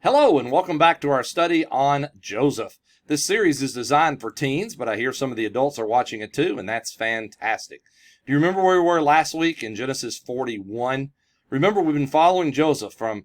Hello, and welcome back to our study on Joseph. This series is designed for teens, but I hear some of the adults are watching it too, and that's fantastic. Do you remember where we were last week in Genesis 41? Remember, we've been following Joseph from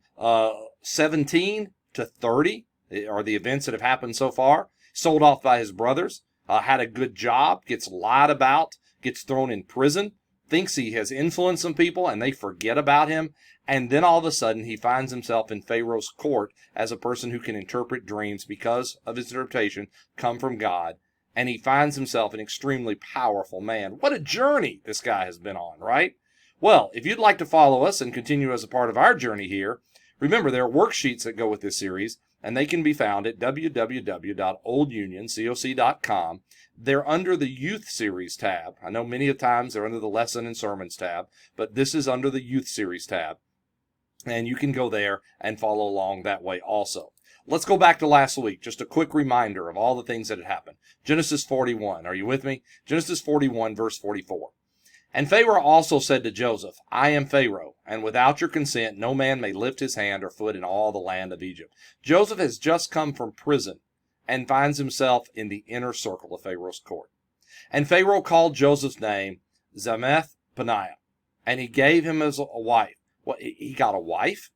17 to 30, are the events that have happened so far. Sold off by his brothers, had a good job, gets lied about, gets thrown in prison, thinks he has influenced some people, and they forget about him. And then all of a sudden, he finds himself in Pharaoh's court as a person who can interpret dreams because of his interpretation come from God. And he finds himself an extremely powerful man. What a journey this guy has been on, right? Well, if you'd like to follow us and continue as a part of our journey here, remember there are worksheets that go with this series, and they can be found at www.oldunioncoc.com. They're under the Youth Series tab. I know many times they're under the Lesson and Sermons tab, but this is under the Youth Series tab. And you can go there and follow along that way also. Let's go back to last week. Just a quick reminder of all the things that had happened. Genesis 41. Are you with me? Genesis 41, verse 44. And Pharaoh also said to Joseph, I am Pharaoh, and without your consent no man may lift his hand or foot in all the land of Egypt. Joseph has just come from prison and finds himself in the inner circle of Pharaoh's court. And Pharaoh called Joseph's name Zamath Paneah, and he gave him as a wife. Well, he got a wife.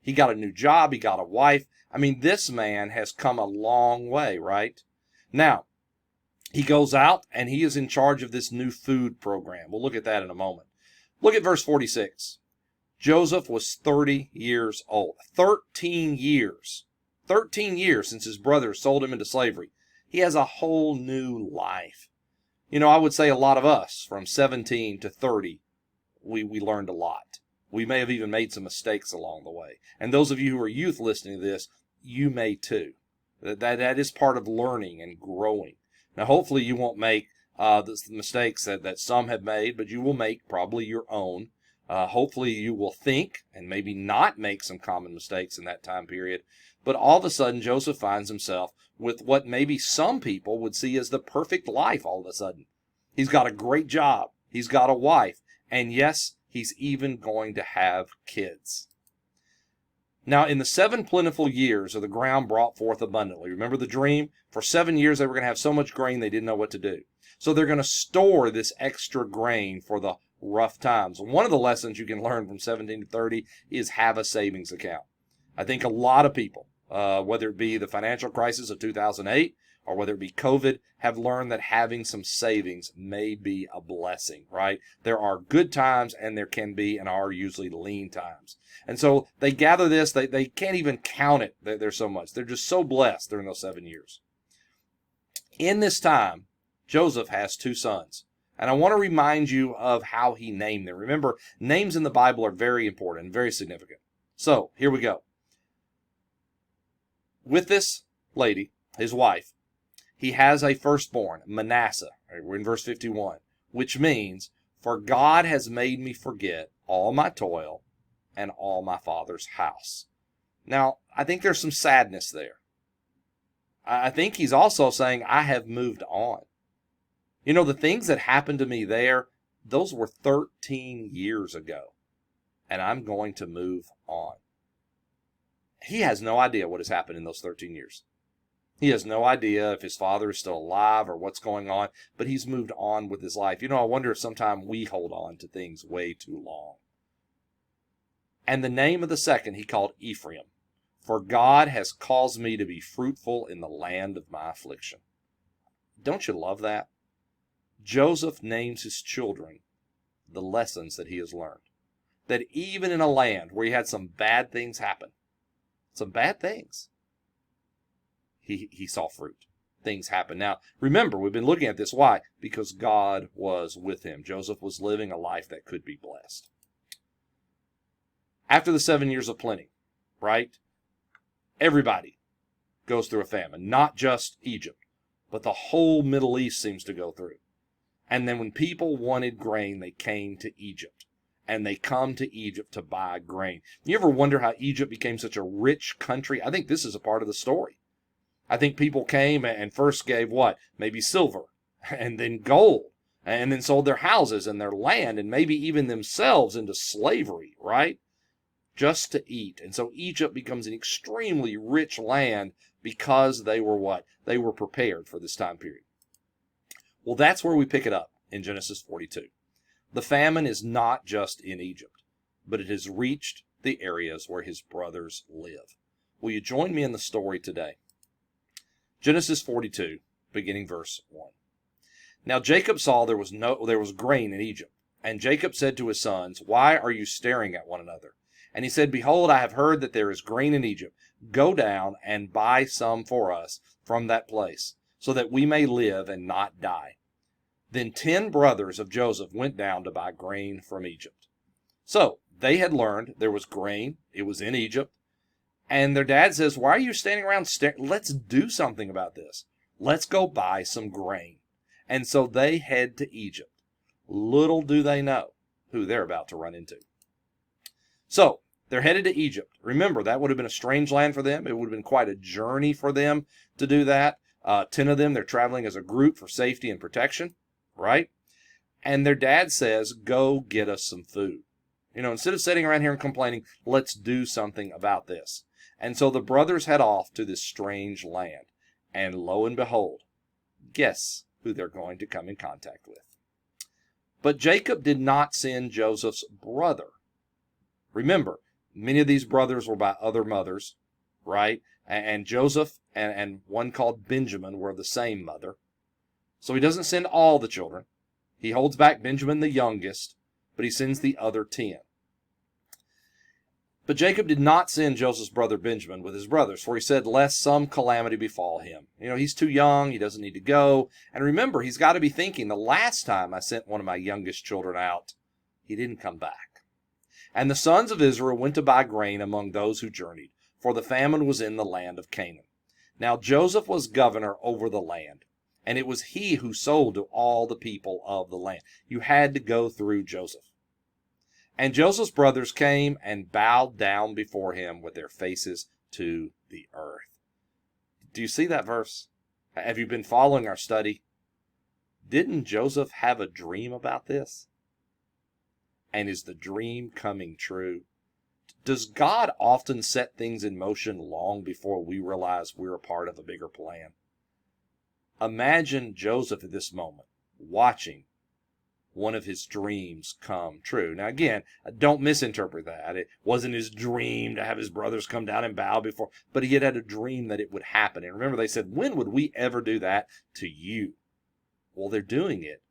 He got a new job. He got a wife. I mean, this man has come a long way, right? Now, he goes out and he is in charge of this new food program. We'll look at that in a moment. Look at verse 46. Joseph was 30 years old. 13 years. 13 years since his brothers sold him into slavery. He has a whole new life. You know, I would say a lot of us from 17 to 30, we learned a lot. We may have even made some mistakes along the way. And those of you who are youth listening to this, you may too. That is part of learning and growing. Now, hopefully you won't make the mistakes that some have made, but you will make probably your own. Hopefully you will think and maybe not make some common mistakes in that time period. But all of a sudden, Joseph finds himself with what maybe some people would see as the perfect life all of a sudden. He's got a great job. He's got a wife. And yes, he's even going to have kids. Now, in the 7 plentiful years of the ground brought forth abundantly. Remember the dream? For 7 years, they were going to have so much grain they didn't know what to do. So they're going to store this extra grain for the rough times. One of the lessons you can learn from 17 to 30 is have a savings account. I think a lot of people, whether it be the financial crisis of 2008 or whether it be COVID, have learned that having some savings may be a blessing, right? There are good times and there can be and are usually lean times. And so they gather this, they can't even count it. There's so much. They're just so blessed during those 7 years. In this time, Joseph has 2 sons. And I want to remind you of how he named them. Remember, names in the Bible are very important and very significant. So, here we go. With this lady, his wife, he has a firstborn, Manasseh. We're in verse 51, which means, for God has made me forget all my toil and all my father's house. Now, I think there's some sadness there. I think he's also saying, I have moved on. You know, the things that happened to me there, those were 13 years ago, and I'm going to move on. He has no idea what has happened in those 13 years. He has no idea if his father is still alive or what's going on, but he's moved on with his life. You know, I wonder if sometimes we hold on to things way too long. And the name of the second he called Ephraim, for God has caused me to be fruitful in the land of my affliction. Don't you love that? Joseph names his children the lessons that he has learned. That even in a land where he had some bad things happen, some bad things, he saw fruit. Things happen. Now, remember, we've been looking at this. Why? Because God was with him. Joseph was living a life that could be blessed. After the 7 years of plenty, right? Everybody goes through a famine. Not just Egypt, but the whole Middle East seems to go through. And then when people wanted grain, they came to Egypt. And they come to Egypt to buy grain. You ever wonder how Egypt became such a rich country? I think this is a part of the story. I think people came and first gave what? Maybe silver, and then gold, and then sold their houses and their land, and maybe even themselves into slavery, right? just to eat. And so Egypt becomes an extremely rich land because they were what? They were prepared for this time period. Well, that's where we pick it up in Genesis 42. The famine is not just in Egypt, but it has reached the areas where his brothers live. Will you join me in the story today? Genesis 42, beginning verse 1. Now Jacob saw there was grain in Egypt, and Jacob said to his sons, "Why are you staring at one another?" And he said, "Behold, I have heard that there is grain in Egypt. Go down and buy some for us from that place, so that we may live and not die." Then 10 brothers of Joseph went down to buy grain from Egypt. So they had learned there was grain. It was in Egypt. And their dad says, "Why are you standing around staring? Let's do something about this. Let's go buy some grain." And so they head to Egypt. Little do they know who they're about to run into. So they're headed to Egypt. Remember, that would have been a strange land for them. It would have been quite a journey for them to do that. 10 of them, they're traveling as a group for safety and protection, right? And their dad says, "Go get us some food." Instead of sitting around here and complaining, let's do something about this. And so the brothers head off to this strange land. And lo and behold, guess who they're going to come in contact with. But Jacob did not send Joseph's brother. Remember, many of these brothers were by other mothers, right? And Joseph and one called Benjamin were the same mother. So he doesn't send all the children. He holds back Benjamin, the youngest, but he sends the other 10. But Jacob did not send Joseph's brother Benjamin with his brothers, for he said, "Lest some calamity befall him." He's too young. He doesn't need to go. And remember, he's got to be thinking, the last time I sent one of my youngest children out, he didn't come back. And the sons of Israel went to buy grain among those who journeyed, for the famine was in the land of Canaan. Now Joseph was governor over the land, and it was he who sold to all the people of the land. You had to go through Joseph. And Joseph's brothers came and bowed down before him with their faces to the earth. Do you see that verse? Have you been following our study? Didn't Joseph have a dream about this? And is the dream coming true? Does God often set things in motion long before we realize we're a part of a bigger plan? Imagine Joseph at this moment, watching one of his dreams come true. Now again, don't misinterpret that. It wasn't his dream to have his brothers come down and bow before, but he had had a dream that it would happen. And remember, they said, "When would we ever do that to you?" Well, they're doing it,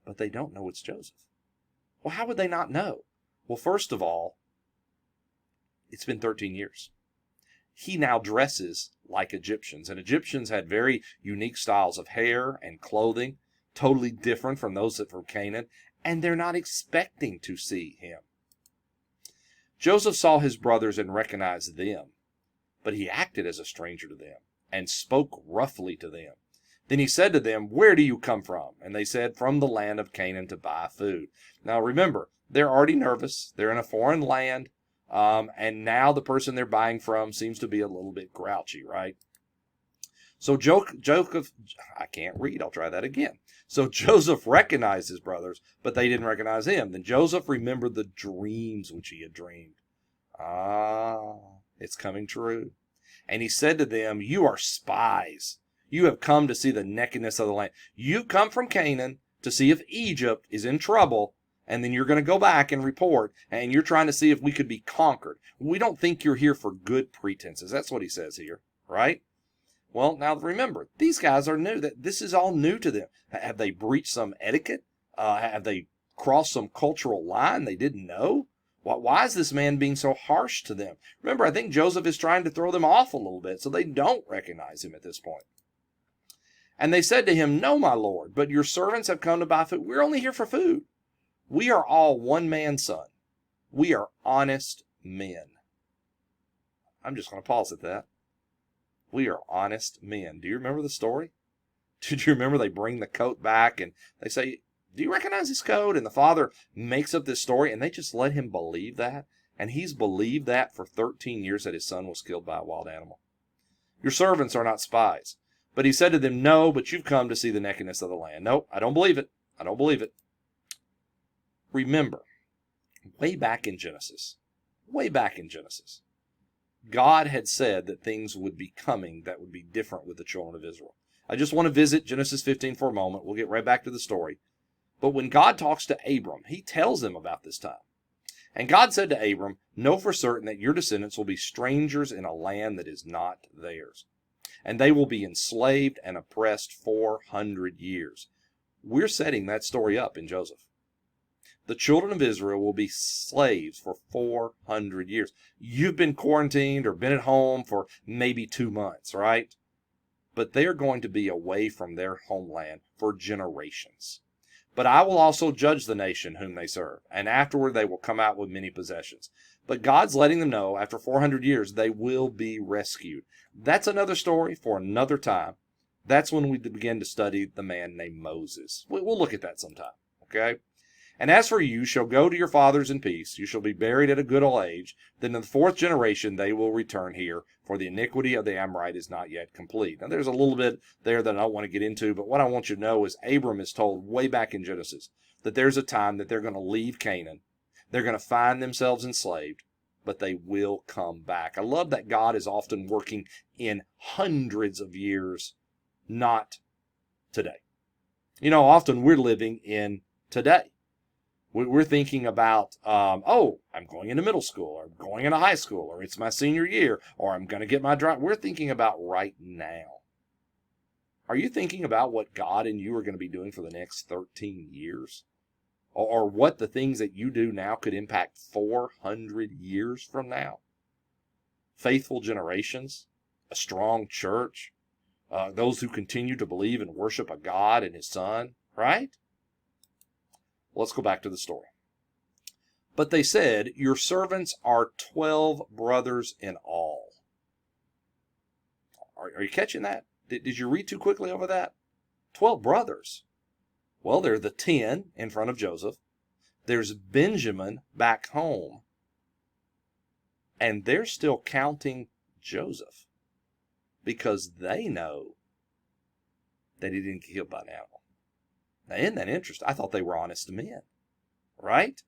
but they don't know it's Joseph. Well, how would they not know? Well, first of all, it's been 13 years. He now dresses like Egyptians, and Egyptians had very unique styles of hair and clothing, totally different from those that were from Canaan, and they're not expecting to see him. Joseph saw his brothers and recognized them, but he acted as a stranger to them and spoke roughly to them. Then he said to them, "Where do you come from?" And they said, "From the land of Canaan to buy food." Now remember, they're already nervous. They're in a foreign land, and now the person they're buying from seems to be a little bit grouchy, right? So Joseph, I can't read, I'll try that again. So Joseph recognized his brothers, but they didn't recognize him. Then Joseph remembered the dreams which he had dreamed. It's coming true. And he said to them, "You are spies. You have come to see the nakedness of the land. You come from Canaan to see if Egypt is in trouble, and then you're going to go back and report, and you're trying to see if we could be conquered. We don't think you're here for good pretenses." That's what he says here, right? Well, now remember, these guys are new. This is all new to them. Have they breached some etiquette? Have they crossed some cultural line they didn't know? Why is this man being so harsh to them? Remember, I think Joseph is trying to throw them off a little bit so they don't recognize him at this point. And they said to him, "No, my lord, but your servants have come to buy food. We're only here for food. We are all one man's son. We are honest men." I'm just going to pause at that. We are honest men. Do you remember the story? Did you remember they bring the coat back and they say, "Do you recognize this coat?" And the father makes up this story and they just let him believe that. And he's believed that for 13 years that his son was killed by a wild animal. "Your servants are not spies." But he said to them, "No, but you've come to see the nakedness of the land." Nope, I don't believe it. I don't believe it. Remember, way back in Genesis, way back in Genesis. God had said that things would be coming that would be different with the children of Israel. I just want to visit Genesis 15 for a moment. We'll get right back to the story. But when God talks to Abram, he tells him about this time. And God said to Abram, know for certain that your descendants will be strangers in a land that is not theirs. And they will be enslaved and oppressed 400 years. We're setting that story up in Joseph. The children of Israel will be slaves for 400 years. You've been quarantined or been at home for maybe 2 months, right? But they are going to be away from their homeland for generations. But I will also judge the nation whom they serve, and afterward they will come out with many possessions. But God's letting them know after 400 years they will be rescued. That's another story for another time. That's when we begin to study the man named Moses. We'll look at that sometime, okay? And as for you, shall go to your fathers in peace. You shall be buried at a good old age. Then in the 4th generation they will return here, for the iniquity of the Amorite is not yet complete. Now there's a little bit there that I don't want to get into, but what I want you to know is Abram is told way back in Genesis that there's a time that they're going to leave Canaan. They're going to find themselves enslaved, but they will come back. I love that God is often working in hundreds of years, not today. You know, often we're living in today. We're thinking about, I'm going into middle school, or I'm going into high school, or it's my senior year, or I'm going to get my drive. We're thinking about right now. Are you thinking about what God and you are going to be doing for the next 13 years? Or what the things that you do now could impact 400 years from now? Faithful generations, a strong church, those who continue to believe and worship a God and His Son, right? Let's go back to the story. But they said, your servants are 12 brothers in all. Are you catching that? Did you read too quickly over that? 12 brothers. Well, there are the 10 in front of Joseph. There's Benjamin back home. And they're still counting Joseph because they know that he didn't get killed by an animal. Now, isn't that interesting? I thought they were honest men, right?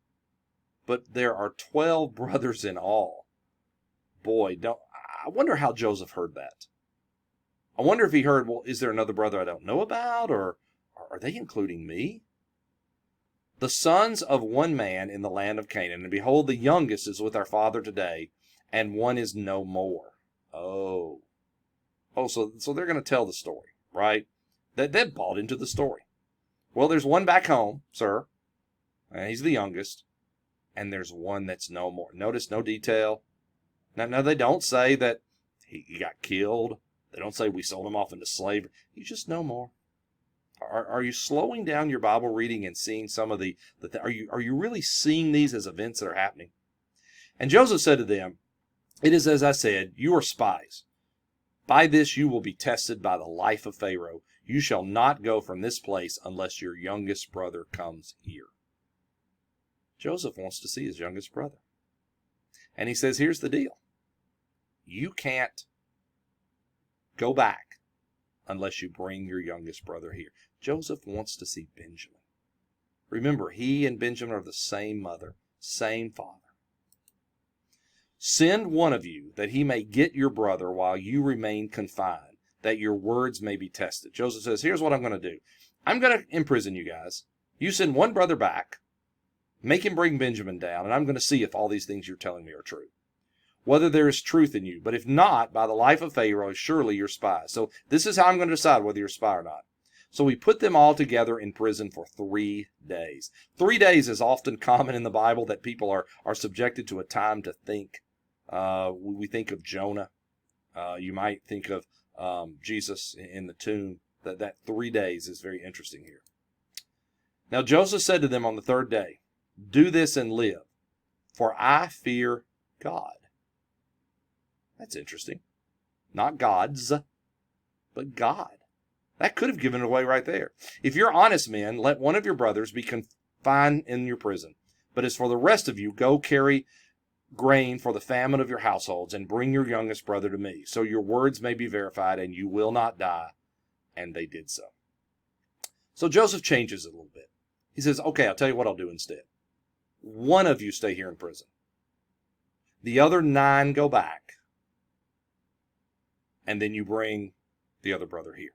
But there are 12 brothers in all. Boy, I wonder how Joseph heard that. I wonder if he heard, well, is there another brother I don't know about, or are they including me? The sons of one man in the land of Canaan, and behold, the youngest is with our father today, and one is no more. So they're going to tell the story, right? They've bought into the story. Well, there's one back home, sir. He's the youngest. And there's one that's no more. Notice no detail. Now they don't say that he got killed. They don't say we sold him off into slavery. He's just no more. Are you slowing down your Bible reading and seeing some of are you really seeing these as events that are happening? And Joseph said to them, it is as I said, you are spies. By this you will be tested by the life of Pharaoh. You shall not go from this place unless your youngest brother comes here. Joseph wants to see his youngest brother. And he says, here's the deal. You can't go back unless you bring your youngest brother here. Joseph wants to see Benjamin. Remember, he and Benjamin are the same mother, same father. Send one of you that he may get your brother while you remain confined, that your words may be tested. Joseph says, here's what I'm going to do. I'm going to imprison you guys. You send one brother back, make him bring Benjamin down, and I'm going to see if all these things you're telling me are true. Whether there is truth in you. But if not, by the life of Pharaoh, surely you're spies. So this is how I'm going to decide whether you're a spy or not. So we put them all together in prison for 3 days. 3 days is often common in the Bible that people are subjected to a time to think. We think of Jonah. You might think of Jesus in the tomb. That 3 days is very interesting here. Now Joseph said to them on the 3rd day, do this and live, for I fear God. That's interesting. Not gods, but God. That could have given it away right there. If you're honest men, let one of your brothers be confined in your prison. But as for the rest of you, go carry grain for the famine of your households, and bring your youngest brother to me, so your words may be verified, and you will not die. And they did so. So Joseph changes it a little bit. He says, okay, I'll tell you what I'll do instead. One of you stay here in prison. The other 9 go back. And then you bring the other brother here.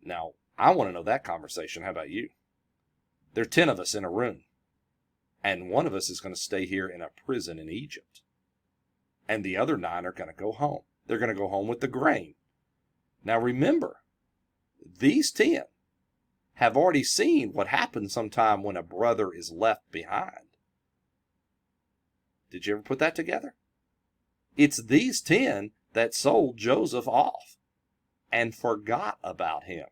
Now, I want to know that conversation. How about you? There are 10 of us in a room. And one of us is going to stay here in a prison in Egypt. And the other 9 are going to go home. They're going to go home with the grain. Now remember, these 10 have already seen what happens sometime when a brother is left behind. Did you ever put that together? It's these 10 that sold Joseph off and forgot about him.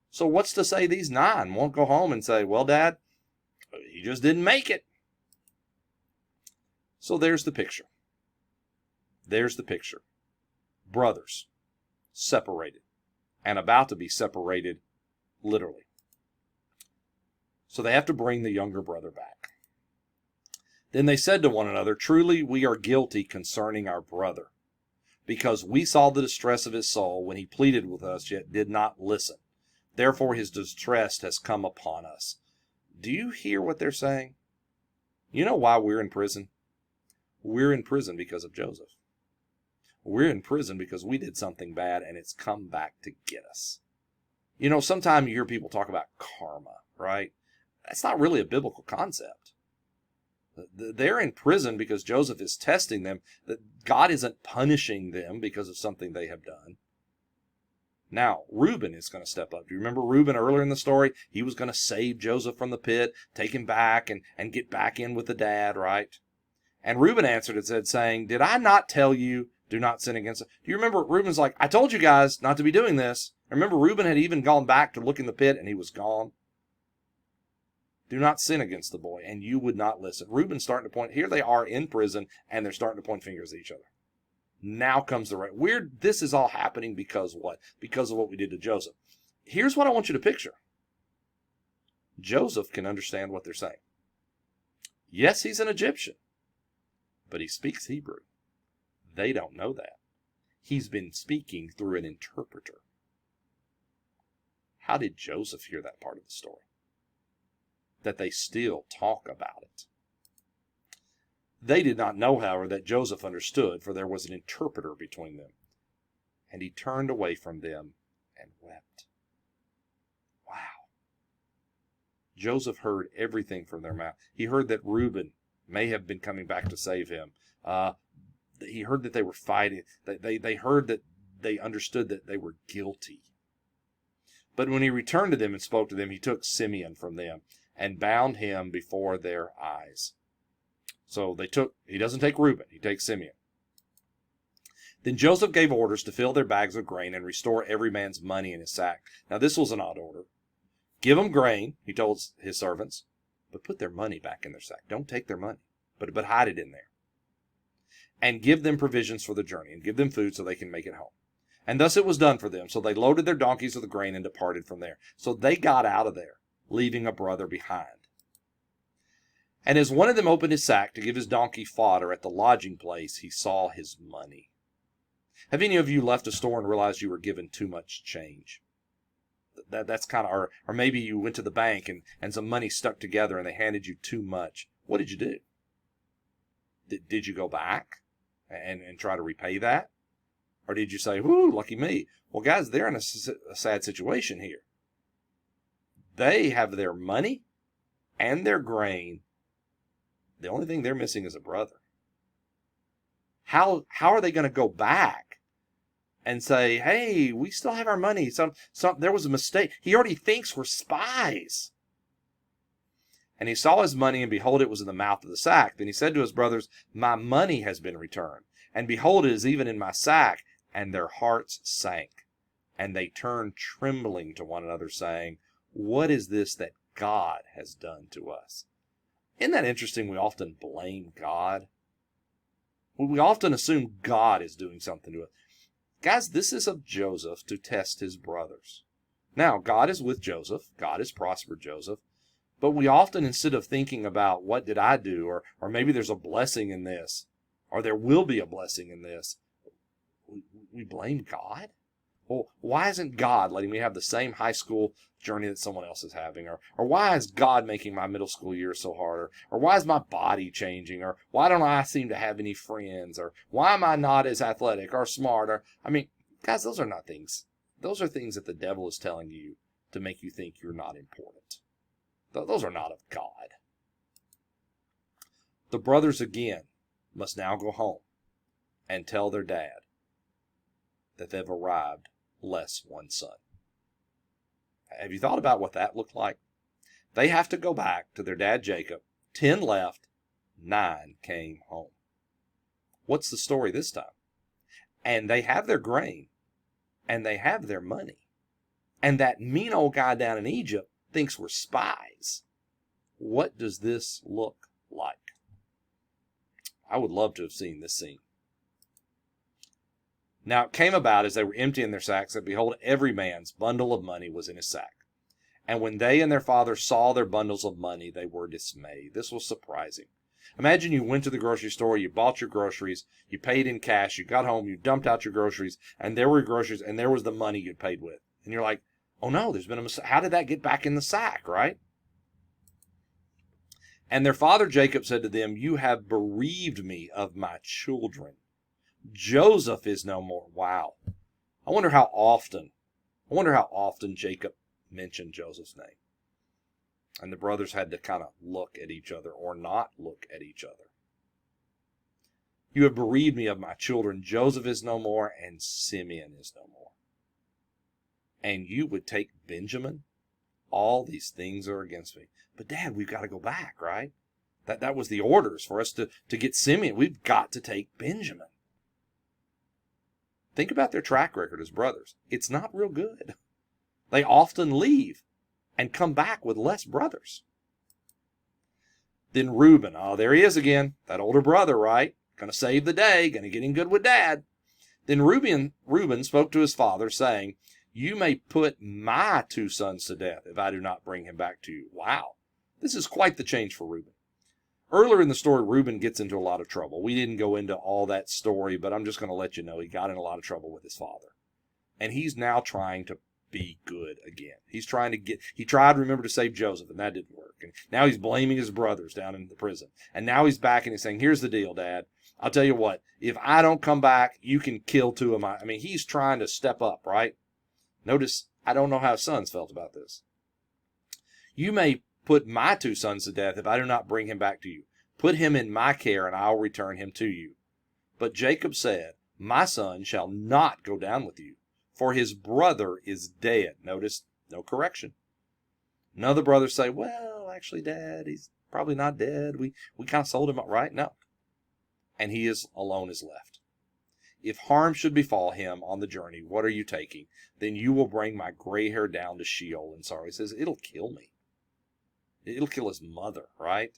So what's to say these 9 won't go home and say, well, Dad, he just didn't make it. So there's the picture. There's the picture. Brothers, separated, and about to be separated literally. So they have to bring the younger brother back. Then they said to one another, truly we are guilty concerning our brother, because we saw the distress of his soul when he pleaded with us, yet did not listen. Therefore his distress has come upon us. Do you hear what they're saying? You know why we're in prison? We're in prison because of Joseph. We're in prison because we did something bad and it's come back to get us. You know, sometimes you hear people talk about karma, right? That's not really a biblical concept. They're in prison because Joseph is testing them. That God isn't punishing them because of something they have done. Now, Reuben is going to step up. Do you remember Reuben earlier in the story? He was going to save Joseph from the pit, take him back, and get back in with the dad, right? And Reuben answered and said, saying, did I not tell you, do not sin against him? Do you remember Reuben's like, I told you guys not to be doing this. Remember, Reuben had even gone back to look in the pit, and he was gone. Do not sin against the boy, and you would not listen. Reuben's starting to point. Here they are in prison, and they're starting to point fingers at each other. Now comes the right. This is all happening because what? Because of what we did to Joseph. Here's what I want you to picture. Joseph can understand what they're saying. Yes, he's an Egyptian, but he speaks Hebrew. They don't know that. He's been speaking through an interpreter. How did Joseph hear that part of the story? That they still talk about it. They did not know, however, that Joseph understood, for there was an interpreter between them. And he turned away from them and wept. Wow. Joseph heard everything from their mouth. He heard that Reuben may have been coming back to save him. He heard that they were fighting. They heard that they understood that they were guilty. But when he returned to them and spoke to them, he took Simeon from them and bound him before their eyes. So he doesn't take Reuben, he takes Simeon. Then Joseph gave orders to fill their bags with grain and restore every man's money in his sack. Now this was an odd order. Give them grain, he told his servants, but put their money back in their sack. Don't take their money, but hide it in there. And give them provisions for the journey, and give them food so they can make it home. And thus it was done for them. So they loaded their donkeys with the grain and departed from there. So they got out of there, leaving a brother behind. And as one of them opened his sack to give his donkey fodder at the lodging place, he saw his money. Have any of you left a store and realized you were given too much change? That's kind of, or maybe you went to the bank and some money stuck together and they handed you too much. What did you do? Did you go back and try to repay that? Or did you say, whoo, lucky me? Well, guys, they're in a sad situation here. They have their money and their grain. The only thing they're missing is a brother. How are they going to go back and say, hey, we still have our money. There was a mistake. He already thinks we're spies. And he saw his money, and behold, it was in the mouth of the sack. Then he said to his brothers, my money has been returned. And behold, it is even in my sack. And their hearts sank. And they turned trembling to one another, saying, what is this that God has done to us? Isn't that interesting? We often blame God. We often assume God is doing something to us. Guys, this is of Joseph to test his brothers. Now, God is with Joseph. God has prospered Joseph. But we often, instead of thinking about what did I do, or maybe there's a blessing in this, or there will be a blessing in this, we blame God. Well, why isn't God letting me have the same high school journey that someone else is having? Or why is God making my middle school years so hard? Or why is my body changing? Or why don't I seem to have any friends? Or why am I not as athletic or smart? Or, I mean, guys, those are not things. Those are things that the devil is telling you to make you think you're not important. Those are not of God. The brothers again must now go home and tell their dad that they've arrived less one son. Have you thought about what that looked like? They have to go back to their dad Jacob. 10 left, 9 came home. What's the story this time? And they have their grain, and they have their money. And that mean old guy down in Egypt thinks we're spies. What does this look like? I would love to have seen this scene. Now it came about as they were emptying their sacks that, behold, every man's bundle of money was in his sack. And when they and their father saw their bundles of money, they were dismayed. This was surprising. Imagine you went to the grocery store, you bought your groceries, you paid in cash, you got home, you dumped out your groceries, and there were your groceries, and there was the money you'd paid with. And you're like, oh no, there's been a mistake. How did that get back in the sack, right? And their father Jacob said to them, you have bereaved me of my children. Joseph is no more. Wow. I wonder how often Jacob mentioned Joseph's name. And the brothers had to kind of look at each other or not look at each other. You have bereaved me of my children. Joseph is no more, and Simeon is no more. And you would take Benjamin? All these things are against me. But Dad, we've got to go back, right? That was the orders for us to get Simeon. We've got to take Benjamin. Think about their track record as brothers. It's not real good. They often leave and come back with less brothers. Then Reuben, oh, there he is again, that older brother, right? Going to save the day, going to get in good with Dad. Then Reuben spoke to his father, saying, you may put my 2 sons to death if I do not bring him back to you. Wow, this is quite the change for Reuben. Earlier in the story, Reuben gets into a lot of trouble. We didn't go into all that story, but I'm just going to let you know he got in a lot of trouble with his father. And he's now trying to be good again. He tried to remember to save Joseph, and that didn't work. And now he's blaming his brothers down in the prison. And now he's back and he's saying, here's the deal, Dad. I'll tell you what, if I don't come back, you can kill 2 of my... I mean, he's trying to step up, right? Notice, I don't know how his sons felt about this. You may put my 2 sons to death if I do not bring him back to you. Put him in my care, and I'll return him to you. But Jacob said, my son shall not go down with you, for his brother is dead. Notice, no correction. None of the brothers say, well, actually, Dad, he's probably not dead. We kind of sold him up, right? No. And he is alone is left. If harm should befall him on the journey, what are you taking? Then you will bring my gray hair down to Sheol in sorrow. He says, it'll kill me. It'll kill his mother, right?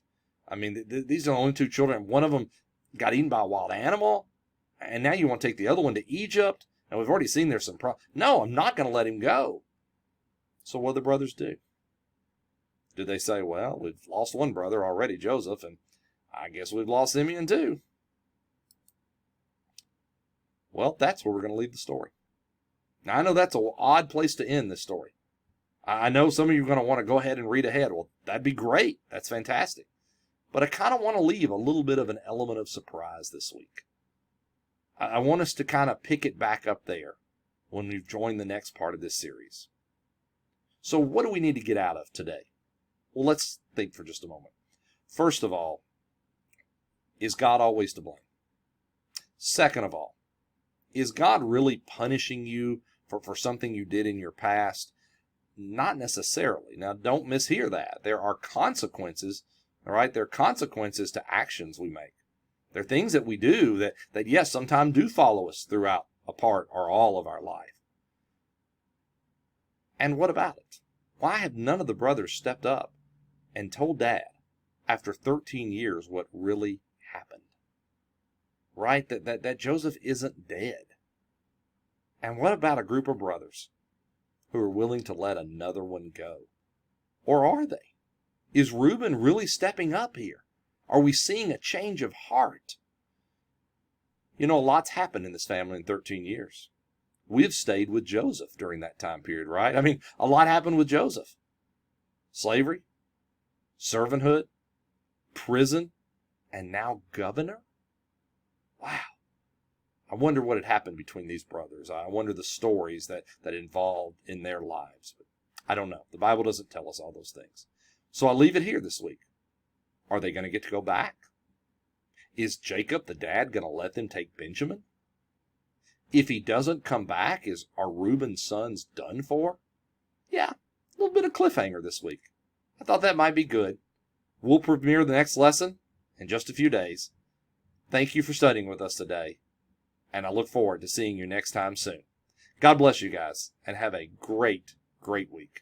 I mean, these are the only 2 children. One of them got eaten by a wild animal, and now you want to take the other one to Egypt, and we've already seen there's some problems. No, I'm not going to let him go. So what do the brothers do? Do they say, well, we've lost one brother already, Joseph, and I guess we've lost Simeon too? Well, that's where we're going to leave the story. Now, I know that's an odd place to end this story. I know some of you are going to want to go ahead and read ahead. Well, that'd be great. That's fantastic. But I kind of want to leave a little bit of an element of surprise this week. I want us to kind of pick it back up there when we've joined the next part of this series. So what do we need to get out of today? Well, let's think for just a moment. First of all, is God always to blame? Second of all, is God really punishing you for something you did in your past? Not necessarily. Now, don't mishear that. There are consequences, all right? There are consequences to actions we make. There are things that we do that yes, sometimes do follow us throughout a part or all of our life. And what about it? Why have none of the brothers stepped up and told Dad after 13 years what really happened? Right? That Joseph isn't dead. And what about a group of brothers who are willing to let another one go? Or are they? Is Reuben really stepping up here? Are we seeing a change of heart? You know, a lot's happened in this family in 13 years. we have stayed with Joseph during that time period, right? I mean, a lot happened with Joseph. Slavery, servanthood, prison, and now governor? Wow. I wonder what had happened between these brothers. I wonder the stories that involved in their lives. But I don't know. The Bible doesn't tell us all those things. So I'll leave it here this week. Are they going to get to go back? Is Jacob, the dad, going to let them take Benjamin? If he doesn't come back, are Reuben's sons done for? Yeah, a little bit of cliffhanger this week. I thought that might be good. We'll premiere the next lesson in just a few days. Thank you for studying with us today, and I look forward to seeing you next time soon. God bless you guys, and have a great, great week.